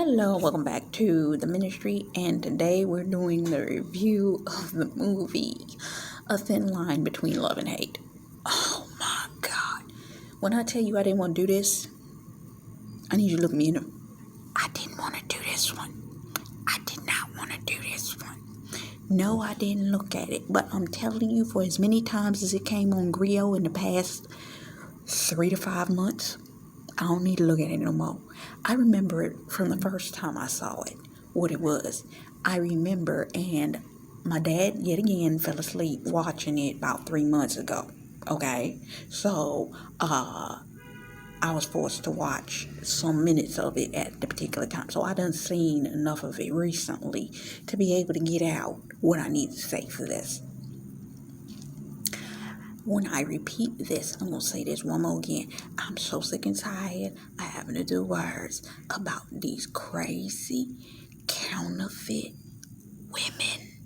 Hello, welcome back to the ministry, and today we're doing the review of the movie A Thin Line Between Love and Hate. Oh my God. When I tell you I didn't want to do this, I need you to look me in the... I didn't want to do this one. I did not want to do this one. No, I didn't look at it, but I'm telling you, for as many times as it came on Grio in the past 3 to 5 months, I don't need to look at it no more. I remember it from the first time I saw it, what it was. I remember, and my dad, yet again, fell asleep watching it about 3 months ago. Okay? So, I was forced to watch some minutes of it at the particular time. So I done seen enough of it recently to be able to get out what I need to say for this. When I repeat this, I'm going to say this one more again. I'm so sick and tired of having to do words about these crazy counterfeit women.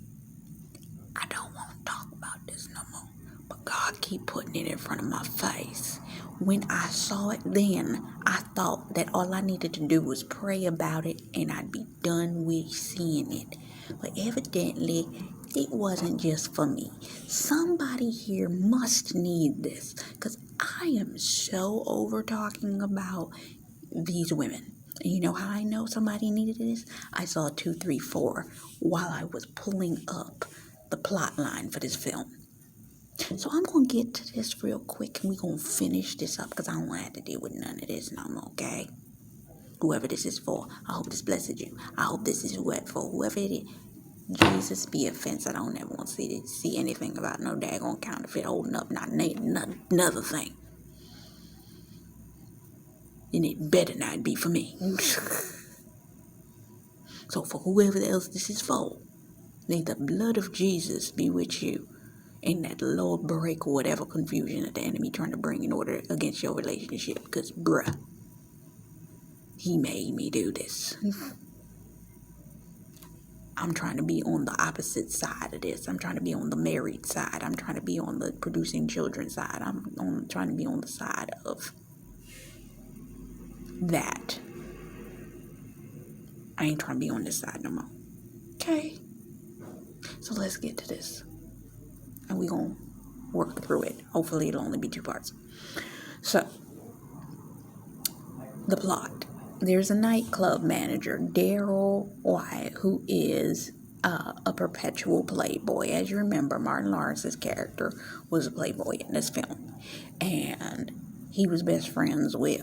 I don't want to talk about this no more. But God keep putting it in front of my face. When I saw it then, I thought that all I needed to do was pray about it and I'd be done with seeing it. But evidently, it wasn't just for me. Somebody here must need this, because I am so over talking about these women. And you know how I know somebody needed this? I saw 2, 3, 4 while I was pulling up the plot line for this film. So I'm going to get to this real quick and we're going to finish this up, because I don't want to have to deal with none of this no more, okay? Whoever this is for, I hope this blesses you. I hope this is for whoever it is. Jesus be offense. I don't ever want to see anything about no daggone counterfeit holding up not another thing. And it better not be for me. So for whoever else this is for, may the blood of Jesus be with you. And that Lord break whatever confusion that the enemy trying to bring in order against your relationship. Because bruh, he made me do this. I'm trying to be on the opposite side of this. I'm trying to be on the married side. I'm trying to be on the producing children side. I'm trying to be on the side of that. I ain't trying to be on this side no more. Okay? So let's get to this. And we're going to work through it. Hopefully it'll only be 2 parts. So, the plot. There's a nightclub manager, Daryl Wyatt, who is a perpetual playboy. As you remember, Martin Lawrence's character was a playboy in this film. And he was best friends with,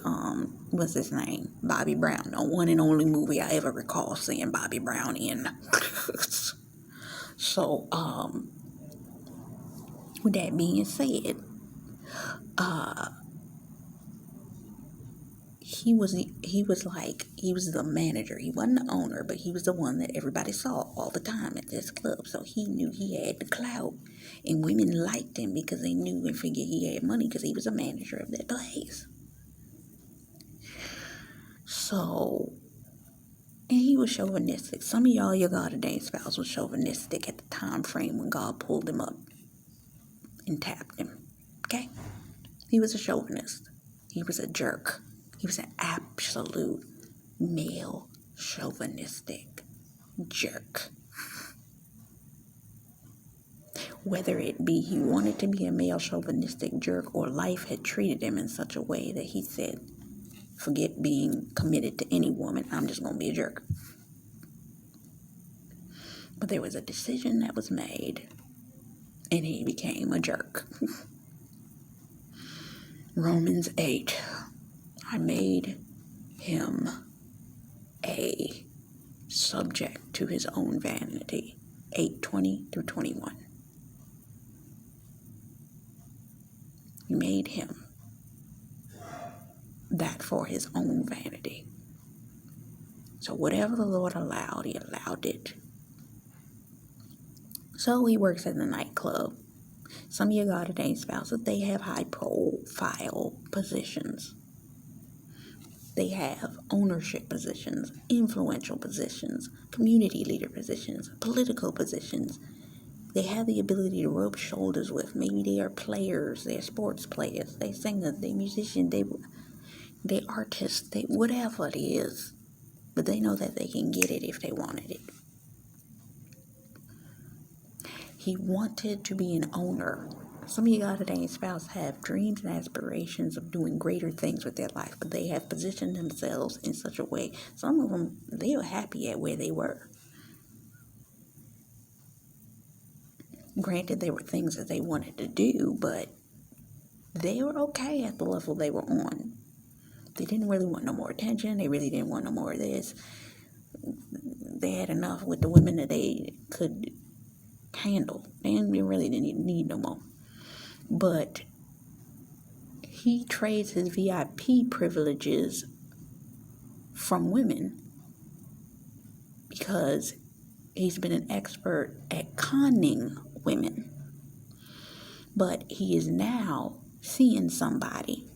what's his name? Bobby Brown. The one and only movie I ever recall seeing Bobby Brown in. So, with that being said, he was the manager. He wasn't the owner, but he was the one that everybody saw all the time at this club. So he knew he had the clout, and women liked him because they knew and figured he had money because he was a manager of that place. So, and he was chauvinistic. Some of y'all, your God-ordained spouse was chauvinistic at the time frame when God pulled him up and tapped him. Okay? He was a chauvinist. He was a jerk. He was an absolute male chauvinistic jerk. Whether it be he wanted to be a male chauvinistic jerk or life had treated him in such a way that he said, forget being committed to any woman, I'm just going to be a jerk. But there was a decision that was made, and he became a jerk. Romans 8. I made him a subject to his own vanity. 8:20 through 21. He made him that for his own vanity. So whatever the Lord allowed, he allowed it. So he works at the nightclub. Some of your God-ordained spouses, they have high-profile positions. They have ownership positions, influential positions, community leader positions, political positions. They have the ability to rub shoulders with. Maybe they are players, they're sports players, they singers, they musicians, they artists, they whatever it is. but they know that they can get it if they wanted it. He wanted to be an owner. Some of you God ordained spouse have dreams and aspirations of doing greater things with their life, but they have positioned themselves in such a way. Some of them, they were happy at where they were. Granted, there were things that they wanted to do, but they were okay at the level they were on. They didn't really want no more attention. They really didn't want no more of this. They had enough with the women that they could handle. They really didn't need no more. But he trades his VIP privileges from women because he's been an expert at conning women. But he is now seeing somebody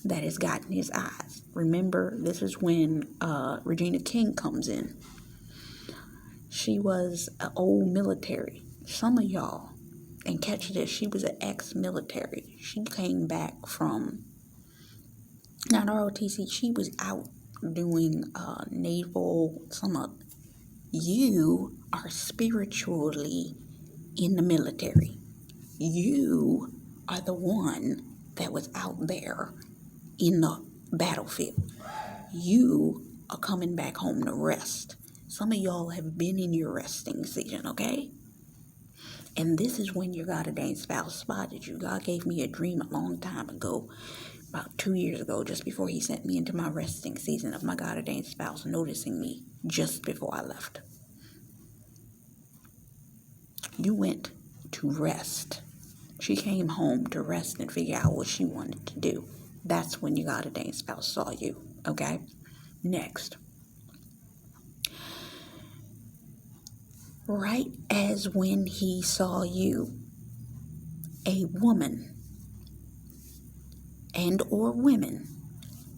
that has gotten his eyes. Remember, this is when Regina King comes in. She was an old military. Some of y'all, and catch this, she was an ex-military. She came back from, not ROTC, she was out doing naval, you are spiritually in the military. You are the one that was out there in the battlefield. You are coming back home to rest. Some of y'all have been in your resting season, okay? And this is when your God ordained spouse spotted you. God gave me a dream a long time ago, about 2 years ago, just before he sent me into my resting season, of my God ordained spouse noticing me just before I left. You went to rest. She came home to rest and figure out what she wanted to do. That's when your God ordained spouse saw you, okay? Next. Right as when he saw you, a woman and or women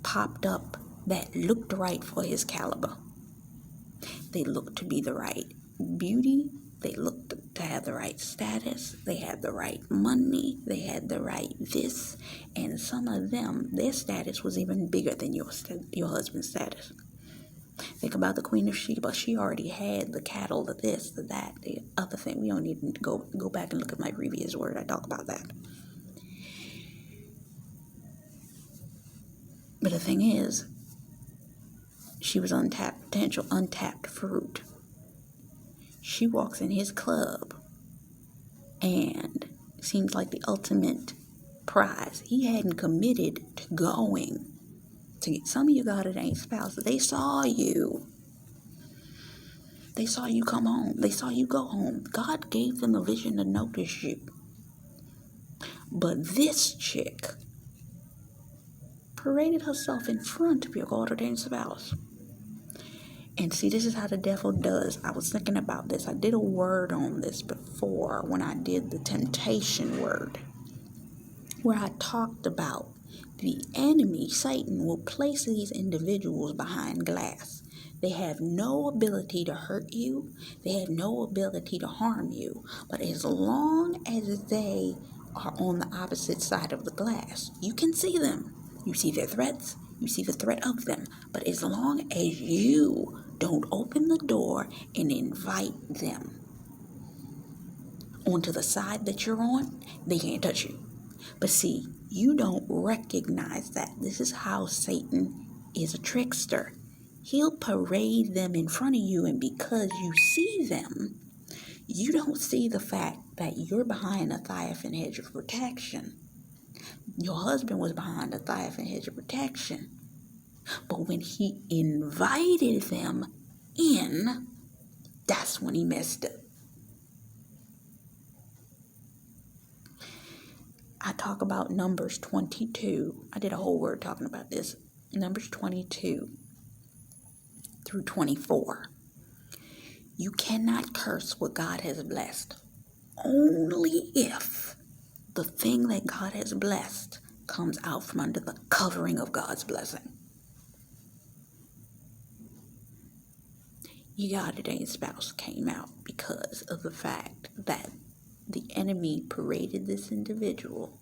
popped up that looked right for his caliber. They looked to be the right beauty. They looked to have the right status. They had the right money. They had the right this. And some of them, their status was even bigger than your husband's status. Think about the Queen of Sheba. She already had the cattle, the this, the that, the other thing. We don't need to go back and look at my previous word. I talk about that. But the thing is, she was untapped potential, untapped fruit. She walks in his club and seems like the ultimate prize. He hadn't committed to going to get some of you God ordained spouses. They saw you. They saw you come home. They saw you go home. God gave them a vision to notice you. But this chick paraded herself in front of your God ordained spouse. And see, this is how the devil does. I was thinking about this. I did a word on this before when I did the temptation word, where I talked about the enemy, Satan, will place these individuals behind glass. They have no ability to hurt you. They have no ability to harm you. But as long as they are on the opposite side of the glass, you can see them. You see their threats. You see the threat of them. But as long as you don't open the door and invite them onto the side that you're on, they can't touch you. But see, you don't recognize that. This is how Satan is a trickster. He'll parade them in front of you, and because you see them, you don't see the fact that you're behind a Thiaphan hedge of protection. Your husband was behind a Thiaphan hedge of protection. But when he invited them in, that's when he messed up. I talk about Numbers 22. I did a whole word talking about this. Numbers 22 through 24. You cannot curse what God has blessed. Only if the thing that God has blessed comes out from under the covering of God's blessing. Your God ordained spouse came out because of the fact that the enemy paraded this individual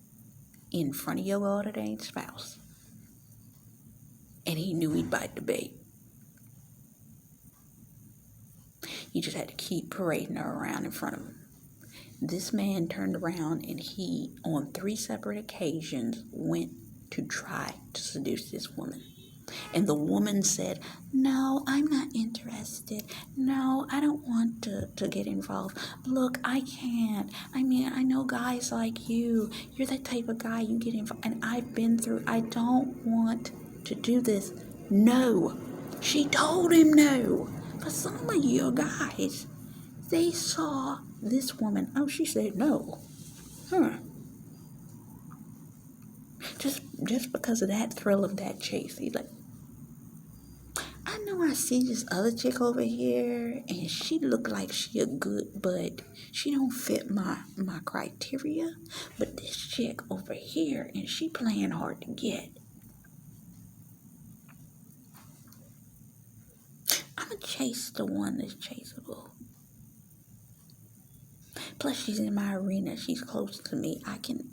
in front of your God ordained spouse. And he knew he'd bite the bait. He just had to keep parading her around in front of him. This man turned around and he, on 3 separate occasions, went to try to seduce this woman. And the woman said, "No, I'm not interested. No, I don't want to get involved. Look, I can't. I mean, I know guys like you. You're the type of guy you get involved. And I've been through, I don't want to do this." No. She told him no. But some of you guys, they saw this woman. Oh, she said no. Just because of that thrill of that chase. He's like, I know I see this other chick over here, and she look like she a good, but she don't fit my criteria. But this chick over here, and she playing hard to get. I'ma chase the one that's chaseable. Plus, she's in my arena. She's close to me. I can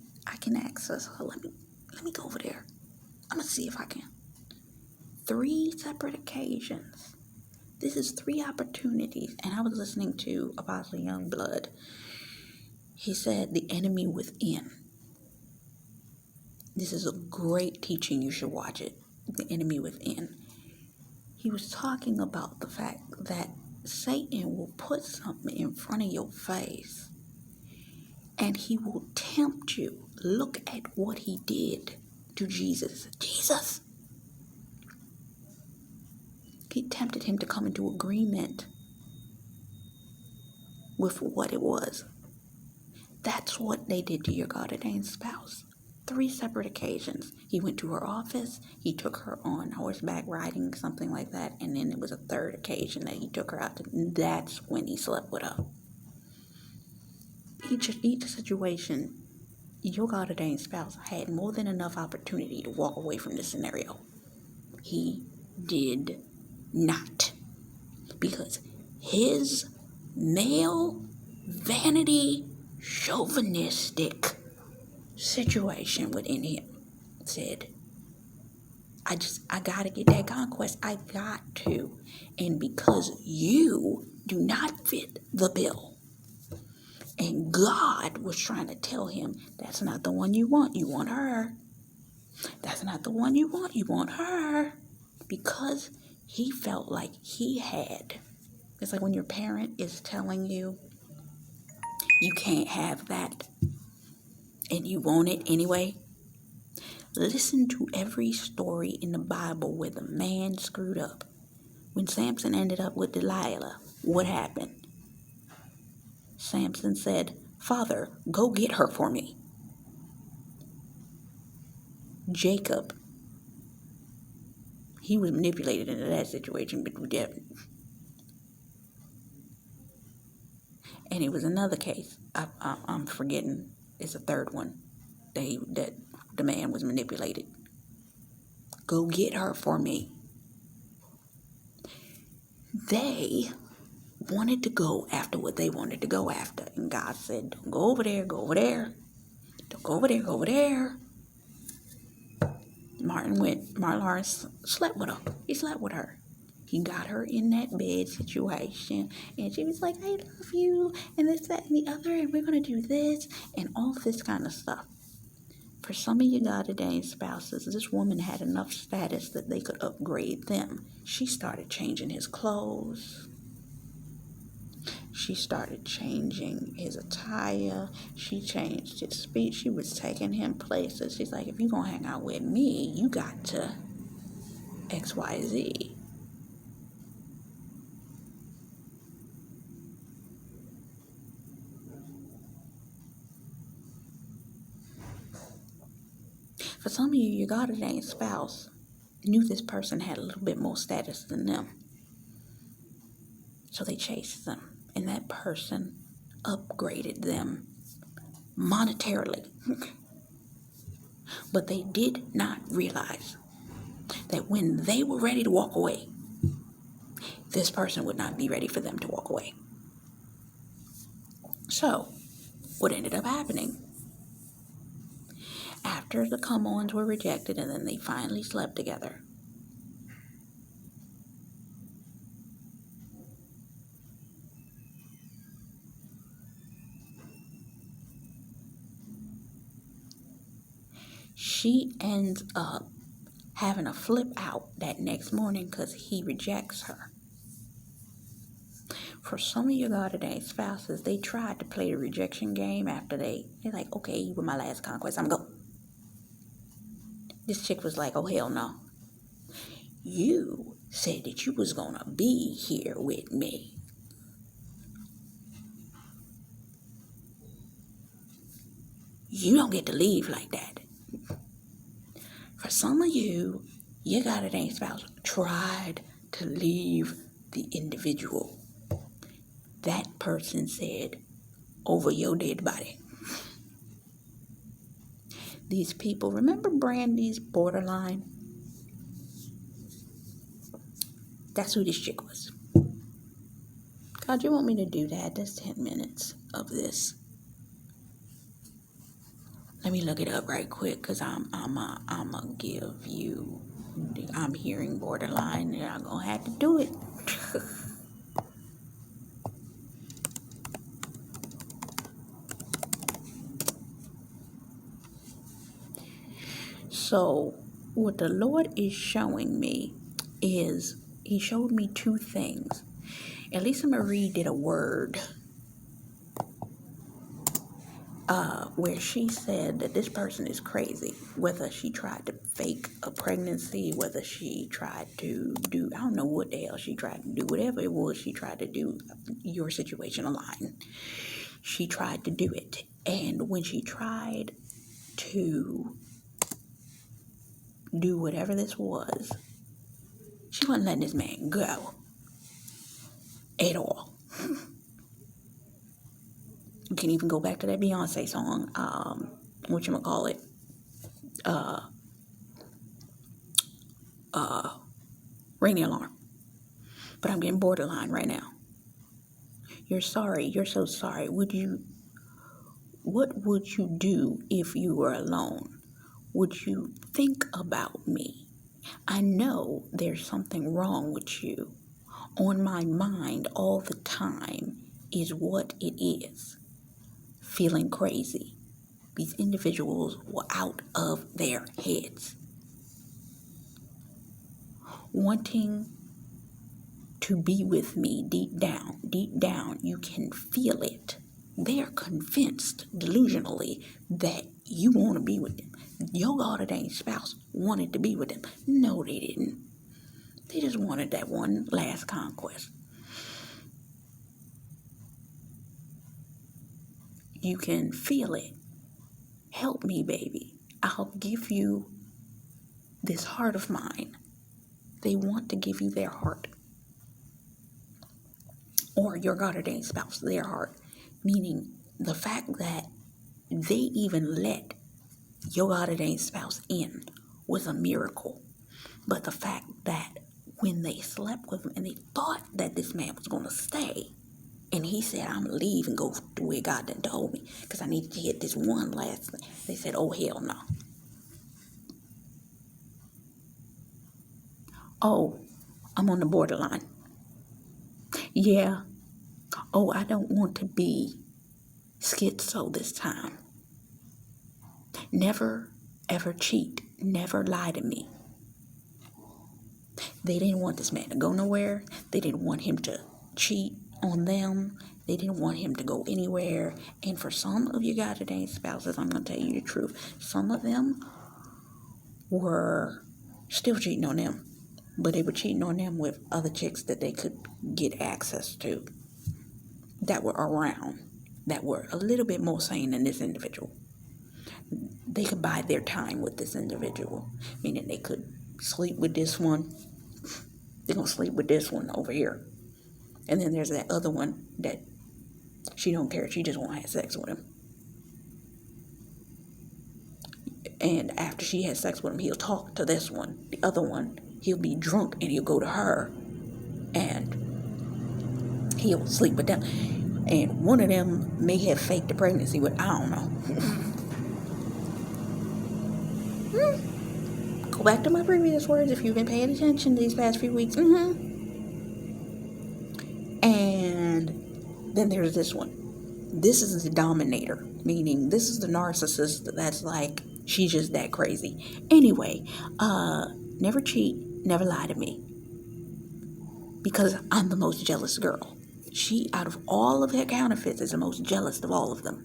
access her. Let me go over there. I'ma see if I can. 3 separate occasions. This is 3 opportunities. And I was listening to Apostle Youngblood. He said, the enemy within. This is a great teaching. You should watch it. The enemy within. He was talking about the fact that Satan will put something in front of your face and he will tempt you. Look at what he did to Jesus. Jesus! He tempted him to come into agreement with what it was. That's what they did to your God-ordained spouse. 3 separate occasions. He went to her office. He took her on horseback riding, something like that. And then it was a 3rd occasion that he took her out. That's when he slept with her. Each situation, your God-ordained spouse had more than enough opportunity to walk away from this scenario. He did not. Because his male vanity chauvinistic situation within him said, I gotta get that conquest. I got to. And because you do not fit the bill, and God was trying to tell him, that's not the one you want her. That's not the one you want her. Because he felt like he had. It's like when your parent is telling you, you can't have that, and you want it anyway. Listen to every story in the Bible where the man screwed up. When Samson ended up with Delilah, what happened? Samson said, "Father, go get her for me." Jacob, he was manipulated into that situation, but and it was another case. I'm forgetting. It's a 3rd one. That the man was manipulated. Go get her for me. They wanted to go after what they wanted to go after. And God said, don't go over there, go over there. Don't go over there, go over there. Martin Lawrence slept with her. He slept with her. He got her in that bed situation. And she was like, I love you. And this, that, and the other. And we're going to do this. And all this kind of stuff. For some of you God-ordained spouses, this woman had enough status that they could upgrade them. She started changing his clothes. She started changing his attire. She changed his speech. She was taking him places. She's like, if you're going to hang out with me, you got to XYZ. For some of you, your God-ordained spouse knew this person had a little bit more status than them. So they chased them. And that person upgraded them monetarily. But they did not realize that when they were ready to walk away, this person would not be ready for them to walk away. So, what ended up happening? After the come-ons were rejected and then they finally slept together, She ends up having a flip out that next morning because he rejects her. For some of your God ordained spouses, they tried to play the rejection game after they're like, okay, you were my last conquest, I'm going to go. This chick was like, oh, hell no. You said that you was going to be here with me. You don't get to leave like that. For some of you, your God ordained spouse tried to leave the individual. That person said, over your dead body. These people, remember Brandy's borderline? That's who this chick was. God, you want me to do that? That's 10 minutes of this. Let me look it up right quick, because I'm gonna give you, I'm hearing borderline, and I'm gonna have to do it. So what the Lord is showing me is, he showed me two things. Elisa Marie did a word where she said that this person is crazy, whether she tried to fake a pregnancy, whether she tried to do, I don't know what the hell she tried to do, whatever it was she tried to do, your situation align. She tried to do it. And when she tried to do whatever this was, she wasn't letting this man go at all. You can even go back to that Beyonce song, whatchamacallit, ring the alarm. But I'm getting borderline right now. You're sorry, you're so sorry. What would you do if you were alone? Would you think about me? I know there's something wrong with you. On my mind all the time is what it is. Feeling crazy. These individuals were out of their heads. Wanting to be with me deep down, you can feel it. They're convinced delusionally that you want to be with them. Your God ordained spouse wanted to be with them. No, they didn't. They just wanted that one last conquest. You can feel it. Help me, baby. I'll give you this heart of mine. They want to give you their heart. Or your God ordained spouse, their heart. Meaning the fact that they even let your God ordained spouse in was a miracle. But the fact that when they slept with him and they thought that this man was going to stay, and he said, I'm going to leave and go to where God done told me, because I need to get this one last thing. They said, oh, hell no. Oh, I'm on the borderline. Yeah. Oh, I don't want to be schizo this time. Never, ever cheat. Never lie to me. They didn't want this man to go nowhere. They didn't want him to cheat on them. They didn't want him to go anywhere. And for some of you God ordained spouses, I'm going to tell you the truth. Some of them were still cheating on them. But they were cheating on them with other chicks that they could get access to, that were around, that were a little bit more sane than this individual. They could buy their time with this individual, meaning they could sleep with this one. They're going to sleep with this one over here. And then there's that other one that she don't care. She just want to have sex with him. And after she has sex with him, he'll talk to this one. The other one, he'll be drunk and he'll go to her and he'll sleep with them. And one of them may have faked the pregnancy with, I don't know. Go back to my previous words if you've been paying attention these past few weeks. And then there's this one. This is the dominator, meaning this is the narcissist that's like, She's just that crazy. Anyway, never cheat, never lie to me. Because I'm the most jealous girl. She, out of all of her counterfeits, is the most jealous of all of them.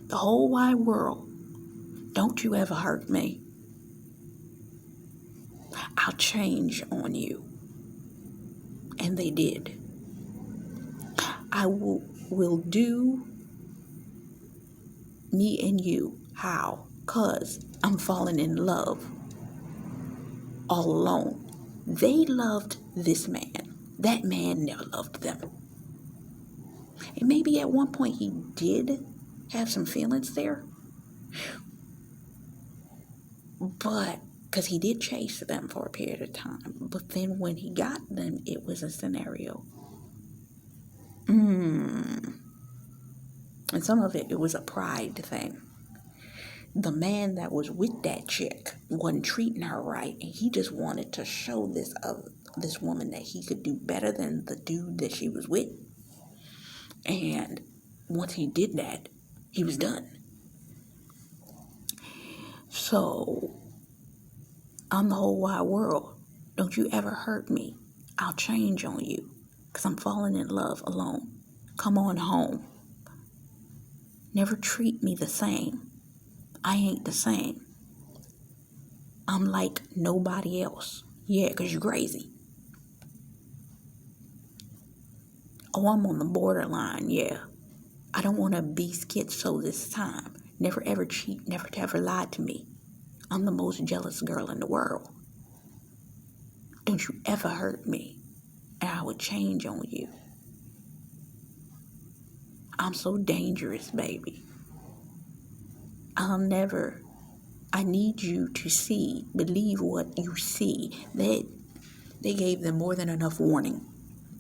The whole wide world. Don't you ever hurt me. I'll change on you. And they did. I will do me and you. How? 'Cause I'm falling in love all alone. They loved this man. That man never loved them. And maybe at one point he did have some feelings there. But, because he did chase them for a period of time. But then when he got them, it was a scenario. And some of it was a pride thing. The man that was with that chick wasn't treating her right, and he just wanted to show this woman that he could do better than the dude that she was with. And once he did that, he was done. So, I'm the whole wide world. Don't you ever hurt me. I'll change on you, 'cause I'm falling in love alone. Come on home. Never treat me the same. I ain't the same. I'm like nobody else. Yeah, 'cause you're crazy. Oh, I'm on the borderline, yeah. I don't want to be schizo this time. Never ever cheat, never ever lie to me. I'm the most jealous girl in the world. Don't you ever hurt me, and I would change on you. I'm so dangerous, baby. I need you to believe what you see. They gave them more than enough warning.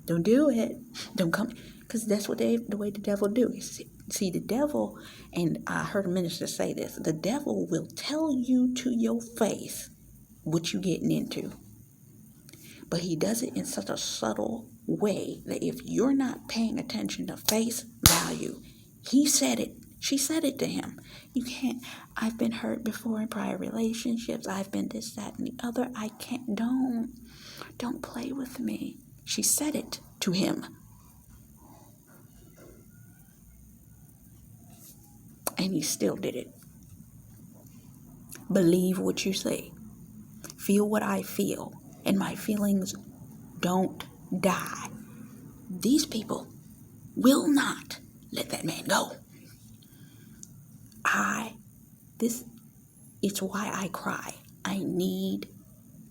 Don't do it. Don't come. Because that's the way the devil do. See, the devil, and I heard a minister say this, the devil will tell you to your face what you getting into. But he does it in such a subtle way that if you're not paying attention to face value, he said it. She said it to him. You can't. I've been hurt before in prior relationships. I've been this, that, and the other. I can't. Don't play with me. She said it to him. And he still did it. Believe what you say. Feel what I feel. And my feelings don't die. These people will not let that man go. It's why I cry. I need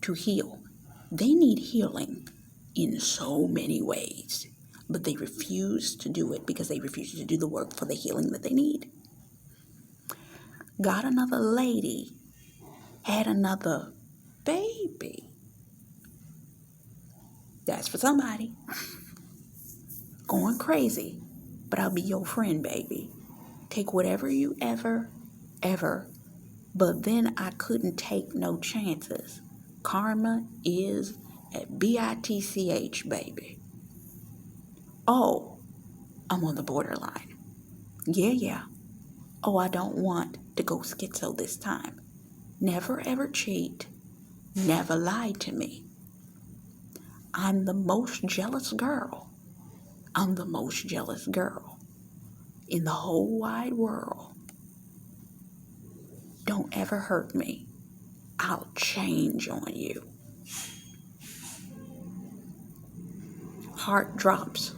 to heal. They need healing in so many ways, but they refuse to do it because they refuse to do the work for the healing that they need. Got another lady, had another baby. That's for somebody. Going crazy, but I'll be your friend, baby. Take whatever you ever. But then I couldn't take no chances. Karma is at BITCH, baby. Oh, I'm on the borderline. Yeah. Oh, I don't want to go schizo this time. Never ever cheat. Never lie to me. I'm the most jealous girl. I'm the most jealous girl in the whole wide world. Don't ever hurt me. I'll change on you. Heart drops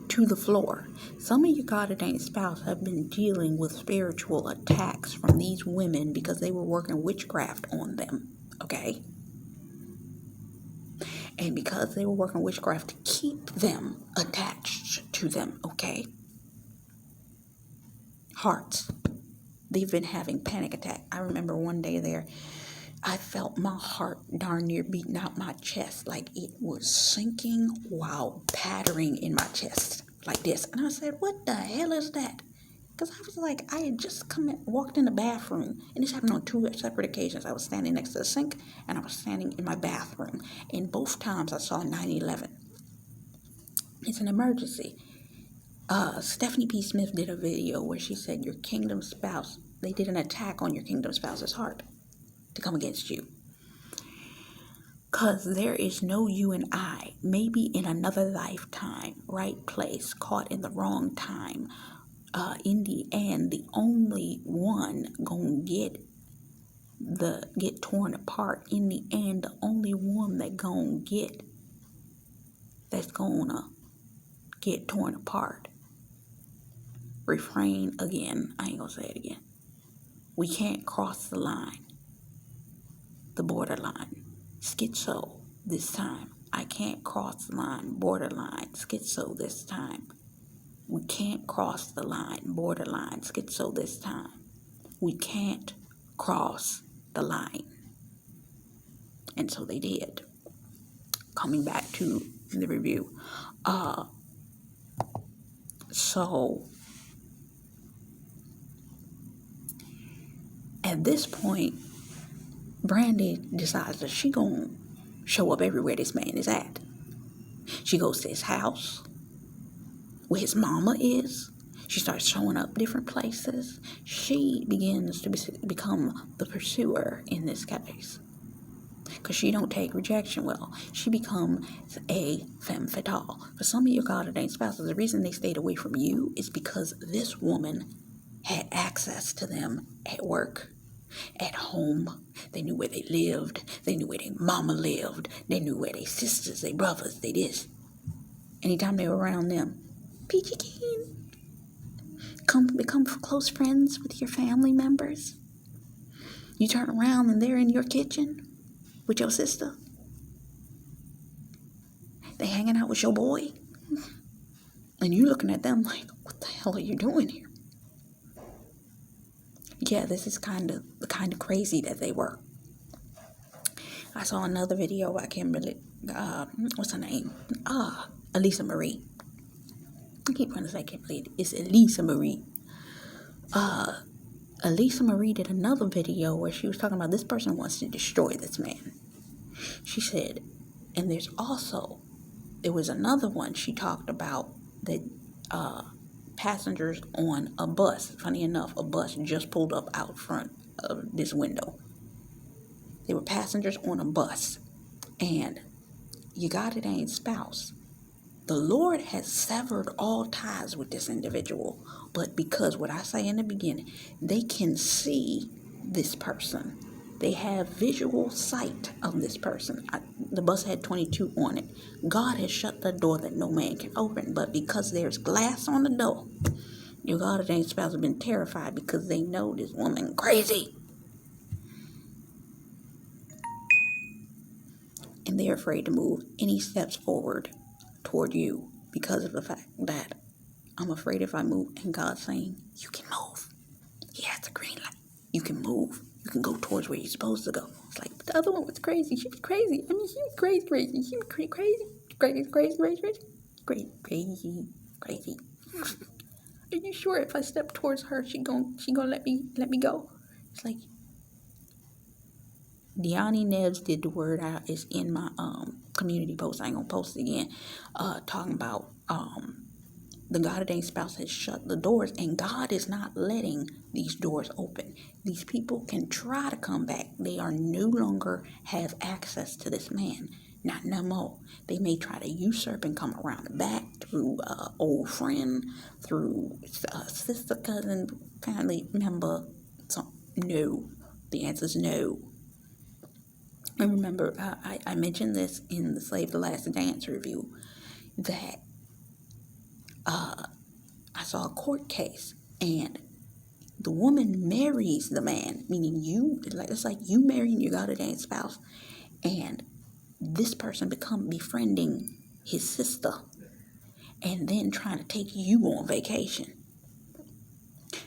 to the floor. Some of your God-ordained spouse have been dealing with spiritual attacks from these women because they were working witchcraft on them, okay? And because they were working witchcraft to keep them attached to them, okay? Hearts. They've been having panic attack. I remember one day there, I felt my heart darn near beating out my chest, like it was sinking while pattering in my chest, like this. And I said, what the hell is that? Because I was like, I had just walked in the bathroom, and this happened on 2 separate occasions. I was standing next to the sink, and I was standing in my bathroom. And both times I saw 9/11. It's an emergency. Stephanie P. Smith did a video where she said, your kingdom spouse They did an attack on your kingdom spouse's heart to come against you. Because there is no you and I, maybe in another lifetime, right place, caught in the wrong time. In the end, the only one gonna get torn apart. In the end, the only one that's gonna get torn apart. Refrain again. I ain't gonna say it again. We can't cross the line, the borderline. Schizo this time. I can't cross the line, borderline. Schizo this time. We can't cross the line, borderline. Schizo this time. We can't cross the line. And so they did. Coming back to the review. So at this point, Brandy decides that she gonna show up everywhere this man is at. She goes to his house, where his mama is. She starts showing up different places. She begins to become the pursuer in this case. Because she don't take rejection well. She becomes a femme fatale. For some of your God-ordained spouses, the reason they stayed away from you is because this woman had access to them at work, at home. They knew where they lived. They knew where their mama lived. They knew where their sisters, their brothers, they this. Anytime they were around them, peachy keen. Become close friends with your family members. You turn around and they're in your kitchen with your sister. They hanging out with your boy. And you looking at them like, what the hell are you doing here? Yeah, this is the kind of crazy that they were. I saw another video by Kimberly, what's her name? Elisa Marie. I keep trying to say Kimberly. It's Elisa Marie. Elisa Marie did another video where she was talking about this person wants to destroy this man. She said, and there was another one she talked about that passengers on a bus, funny enough, a bus just pulled up out front of this window. They were passengers on a bus, and you got it ain't spouse. The Lord has severed all ties with this individual, but because what I say in the beginning, they can see this person. They have visual sight of this person. The bus had 22 on it. God has shut the door that no man can open, but because there's glass on the door, your God-ordained spouse have been terrified because they know this woman crazy. And they're afraid to move any steps forward toward you because of the fact that I'm afraid if I move, and God's saying, you can move. He has the green light. You can move. You can go towards where you're supposed to go. It's like, but the other one was crazy. She was crazy. I mean, she was crazy. She was crazy. Are you sure if I step towards her, she gonna let me go? It's like, Deani Neves did the word out. It's in my community post. I ain't gonna post it again. Talking about the God-ordained spouse has shut the doors, and God is not letting these doors open. These people can try to come back. They are no longer have access to this man. Not no more. They may try to usurp and come around the back through old friend, through sister, cousin, family member. So no. The answer is no. I remember I mentioned this in the Slave the Last Dance review that I saw a court case, and the woman marries the man, meaning it's like you marrying your God-ordained spouse, and this person become befriending his sister, and then trying to take you on vacation.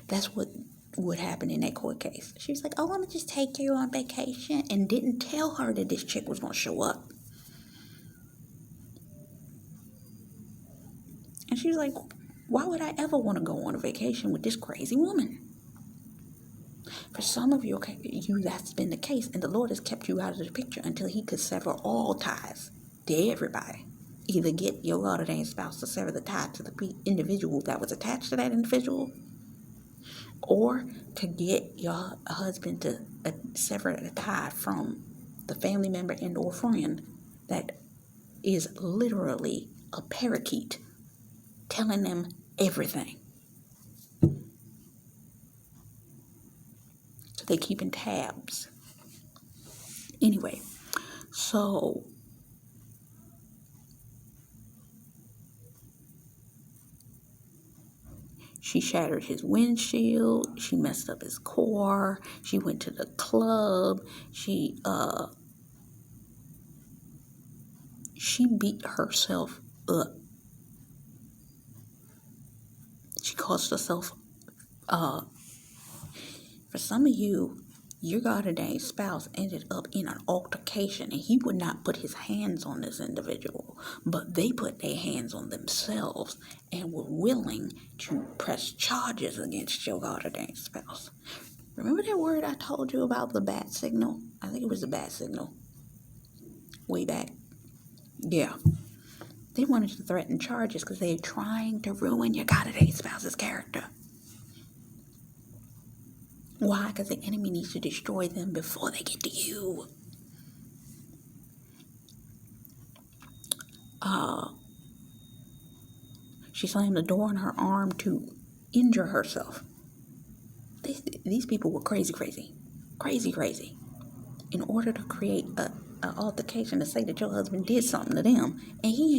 That's what would happen in that court case. She was like, oh, I'm gonna just take you on vacation, and didn't tell her that this chick was gonna show up. And she was like, why would I ever want to go on a vacation with this crazy woman? For some of you, that's been the case, and the Lord has kept you out of the picture until he could sever all ties to everybody. Either get your God-ordained spouse to sever the tie to the individual that was attached to that individual, or to get your husband to sever the tie from the family member and or friend that is literally a parakeet telling them everything. So they keeping tabs. Anyway, so she shattered his windshield, she messed up his car, she went to the club, she beat herself up. She caused herself for some of you, your God ordained spouse ended up in an altercation, and he would not put his hands on this individual, but they put their hands on themselves and were willing to press charges against your God ordained spouse. Remember that word I told you about, the bat signal? I think it was the bat signal. Way back. Yeah. They wanted to threaten charges because they're trying to ruin your God ordained spouse's character. Why? Because the enemy needs to destroy them before they get to you. She slammed the door on her arm to injure herself. These people were crazy. In order to create an altercation to say that your husband did something to them, and he ain't